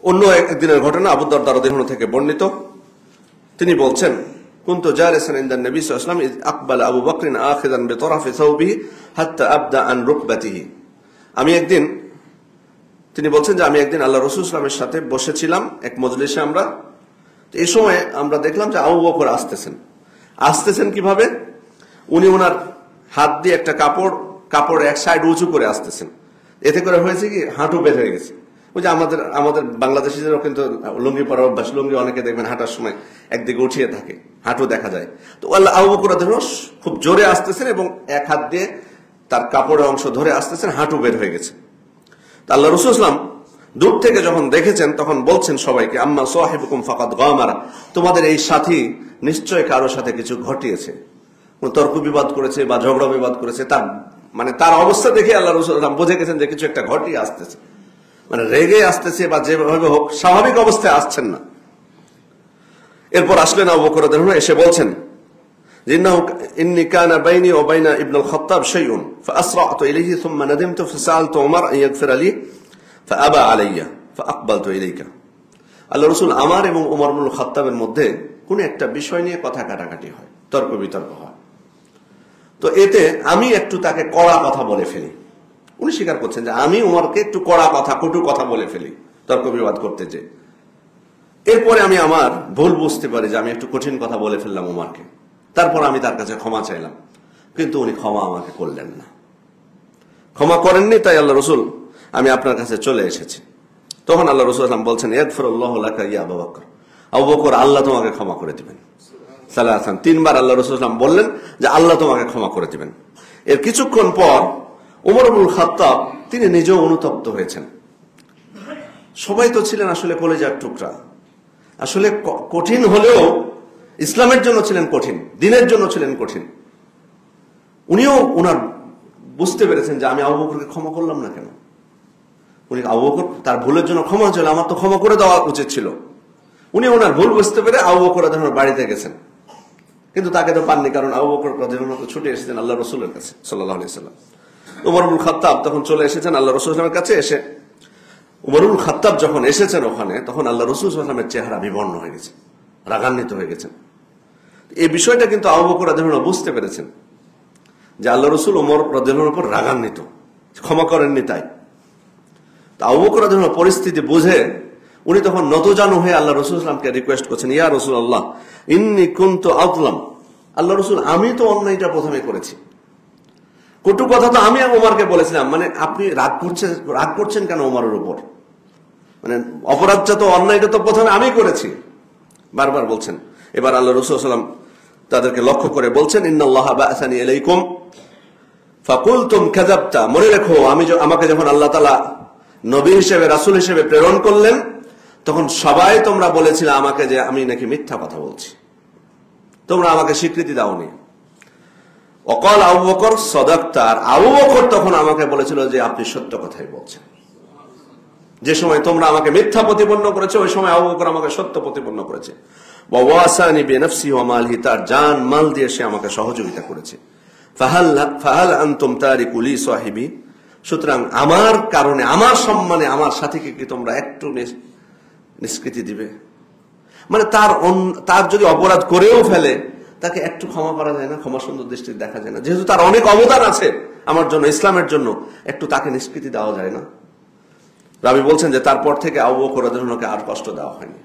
অন্য একদিনের ঘটনা আবু দারদা রাদিয়াল্লাহু থেকে বর্ণিত। তিনি বলছেন, কুনতু জালিসান ইনদা নবী সাল্লাল্লাহু আলাইহি ওয়াসাল্লাম ইয আকবালা আবু বকর আখিযান বিতরাফি সাওবিহি হাত্তা আবদা আন রুকবাতিহি। তিনি বলছেন যে আমি একদিন আল্লাহ রাসূল সাল্লাল্লাহু আলাইহি ওয়াসাল্লামের সাথে বসেছিলাম এক মজলিসে। আমরা এই সময় আমরা দেখলাম যে আবু বকর আসতেছেন কিভাবে, উনি ওনার হাত দিয়ে একটা কাপড় এক সাইড উঁচু করে আসতেছেন। এতে করে হয়েছে কি, হাঁটু বের হয়ে গেছে। ওই যে আমাদের বাংলাদেশিদেরও কিন্তু লুঙ্গি পরা অভ্যাস, লুঙ্গি অনেকে দেখবেন হাঁটার সময় একদিকে উঠিয়ে থাকে, হাঁটু দেখা যায়। তো আবু বকর খুব জোরে আসতেছেন এবং এক হাত দিয়ে তার কাপড়ের অংশ ধরে আসতেছেন, হাঁটু বের হয়ে গেছে। আল্লাহ রাসূল সাল্লাল্লাহু আলাইহি ওয়াসাল্লাম দূর থেকে যখন দেখেছেন তখন বলছেন সবাইকে, আম্মা সাহিবুকুম ফাকাদ গামারা, তোমাদের এই সাথী নিশ্চয় কারোর সাথে কিছু ঘটিয়েছে, তর্ক বিবাদ করেছে বা ঝগড়া বিবাদ করেছে। তার অবস্থা দেখে আল্লাহ রাসূল সাল্লাল্লাহু আলাইহি ওয়াসাল্লাম বুঝে গেছেন যে কিছু একটা ঘটিয়ে আসতেছে, রেগে আসতেছে বা যেভাবে হোক স্বাভাবিক অবস্থায় আসছেন না। এরপর আসলেন আবু বকর রাদিয়াল্লাহু আনহু, এসে বলছেন ইন্নী কানা বাইনি ওয়া বাইনা ইবনুল খাত্তাব শাইউন ফাআসরা'তু ইলাইহি সুম্মা নাদিমতু ফাসালতু উমর আন ইয়াগফির লি ফাআবা আলাইয়া ফাআকবালতু ইলাইকা। আল্লাহ রাসূল, আমার এবং উমর ইবনুল খাত্তাবের মধ্যে কোন একটা বিষয় নিয়ে কথা কাটাকাটি হয়, তর্ক বিতর্ক হয়। তো এতে আমি একটু তাকে কড়া কথা বলে ফেলি। উনি স্বীকার করছেন যে আমি উমরকে একটু কড়া কথা, কটু কথা বলে ফেলি তর্ক বিবাদ করতে যে। এরপরে আমি আমার ভুল বুঝতে পারি যে আমি একটু কঠিন কথা বলে ফেললাম উমরকে। তারপর আমি তার কাছে ক্ষমা চাইলাম, কিন্তু উনি ক্ষমা আমাকে করলেন না, ক্ষমা করেননি। তাই আল্লাহ রাসূল, আমি আপনার কাছে চলে এসেছি। তখন আল্লাহ রাসূল সাল্লাল্লাহু আলাইহি ওয়াসাল্লাম বলছেন, ইয়াগফিরুল্লাহু লাকা ইয়া আবু বকর, আবু বকর আল্লাহ তোমাকে ক্ষমা করে দিবেন। সালাসান, তিনবার আল্লাহ রাসূল সাল্লাল্লাহু আলাইহি ওয়াসাল্লাম বললেন যে আল্লাহ তোমাকে ক্ষমা করে দিবেন। এর কিছুক্ষণ পর উমর ইবনুল খাত্তাব তিনি নিজেও অনুতপ্ত হয়েছেন। সবাই তো ছিলেন আসলে কলিজার টুকরা, আসলে কঠিন হলেও ইসলামের জন্য ছিলেন কঠিন, দ্বীনের জন্য ছিলেন কঠিন। উনিও ওনার বুঝতে পেরেছেন যে আমি আবু বকরকে ক্ষমা করলাম না কেন। উনি আবু বকর তার ভুলের জন্য ক্ষমা চাইল, আমার তো ক্ষমা করে দেওয়া উচিত ছিল। উনি ওনার ভুল বুঝতে পেরে আবু বকর রাদিয়াল্লাহু আনহু বাড়িতে গেছেন, কিন্তু তাকে তো পাননি, কারণ আবু বকর রাদিয়াল্লাহু আনহু ছুটে এসেছেন আল্লাহ রাসূলের কাছে সাল্লাল্লাহু আলাইহি ওয়াসাল্লাম। উমর ইবনুল খাত্তাব তখন চলে এসেছেন আল্লাহ রাসূল সাল্লাল্লাহু আলাইহি ওয়াসাল্লামের কাছে। এসে উমর ইবনুল খাত্তাব যখন এসেছেন ওখানে, তখন আল্লাহ রাসূল সাল্লাল্লাহু আলাইহি ওয়াসাল্লামের চেহারা বিবর্ণ হয়ে গেছে, রাগান্বিত হয়ে গেছেন। এই বিষয়টা কিন্তু আবু বকর রাদিয়াল্লাহু আনহু বুঝতে পেরেছেন যে আল্লাহ রাসূল উমর রাদিয়াল্লাহু আনহুর উপর রাগান্বিত, ক্ষমা করেননি। তাই আবু বকর রাদিয়াল্লাহু আনহু পরিস্থিতি বুঝে উনি তখন নতজানু হয়ে আল্লাহ রাসূল সাল্লাল্লাহু আলাইহি ওয়াসাল্লামকে রিকোয়েস্ট করছেন, ইয়া রাসূলুল্লাহ ইন্নী কুনতু আযলাম, আল্লাহ রাসূল আমি তো অন্যায়টা প্রথমে করেছি, কটু কথা তো আমি ওমরকে বলেছিলাম, আপনি রাগ করছেন কেন ওমরের উপর, অপরাধটা তো, অন্যায়টা তো প্রথমে আমি করেছি, বারবার বলছেন। এবার আল্লাহ রাসূল সাল্লাল্লাহু আলাইহি ওয়াসাল্লাম তাদেরকে লক্ষ্য করে বলছেন, ইন্নাল্লাহা বা'আসানি ইলাইকুম ফাকুলতুম কাযাবতা, মনে রেখো আমাকে যখন আল্লাহ তাআলা নবী হিসেবে, রাসূল হিসেবে প্রেরণ করলেন, তখন সবাই তোমরা বলেছিলে আমাকে যে আমি নাকি মিথ্যা কথা বলছি, তোমরা আমাকে স্বীকৃতি দাওনি। ওয়াকাল আবু বকর সাদাকতা, আর আবু বকর তখন আমাকে বলেছিল যে আপনি সত্য কথাই বলছেন। যে সময় তোমরা আমাকে মিথ্যা প্রতিপন্ন করেছে, ওই সময় আবু বকর আমাকে সত্য প্রতিপন্ন করেছে। ওয়া ওয়াসানি বিনাফসি ওয়া মালহি, তার জান মাল দিয়ে সে আমাকে সহযোগিতা করেছে। ফাহাল আনতুম তারিকু লি সাহিবি, সুতরাং আমার কারণে, আমার সম্মানে আমার সাথীকে কি তোমরা একটু নিষ্কৃতি দিবে? তার যদি অপরাধ করেও ফেলে তাকে একটু ক্ষমা করা যায় না, ক্ষমা সুন্দর দৃষ্টিতে দেখা যায় না? যেহেতু তার অনেক অবদান আছে আমার জন্য, ইসলামের জন্য, একটু তাকে নিষ্কৃতি দেওয়া যায় না? রাবী বলছেন যে তারপর থেকে আবু বকর রাদিয়াল্লাহু আনহুকে আর কষ্ট দেওয়া হয়নি।